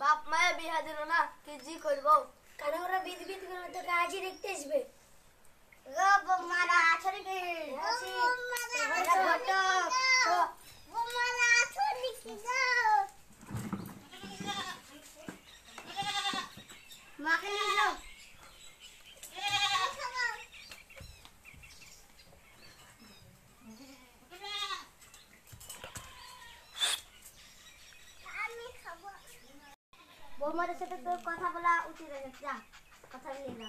বাপ মায়ে বিয়া দিল না, কি জি করব? কেন ওরা বিধ বিধ করে তোকে আজই দেখতে আসবে? গো বৌমারা আছো নাকি? আছি। বৌমারা আছো নাকি গো? মাকে নিয়ে যাও। বৌমাদের সাথে তোর কথা বলা উচিত হয়ে গেছে, যা কথা নিয়ে যা।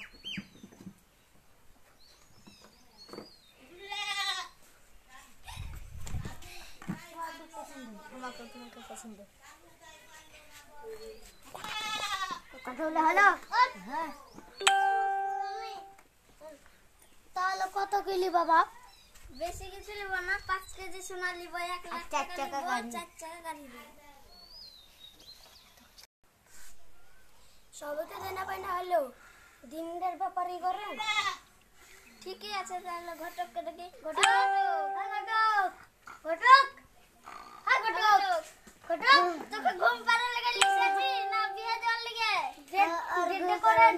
তোমাকে পছন্দ কথা বলে হলো। হ্যাঁ, তাহলে কত কিলি বাবা? বেশি কিছু নিব না, 5 কেজি সোনা নিব, 1 লাখ টাকা নিব, 4 চাকা গাড়ি নিব। সবকে দেনা পাইনা হলো দিনের ব্যাপারই করেন। ঠিকই আছে, তাহলে ঘটককে দেখি। ঘটক, ঘটক, হ্যাঁ ঘটক, ঘটক, তোকে ঘুম পাড়ার লেগে লিখেছি না বিয়ে দেওয়ার লেগে? ডেট করেন।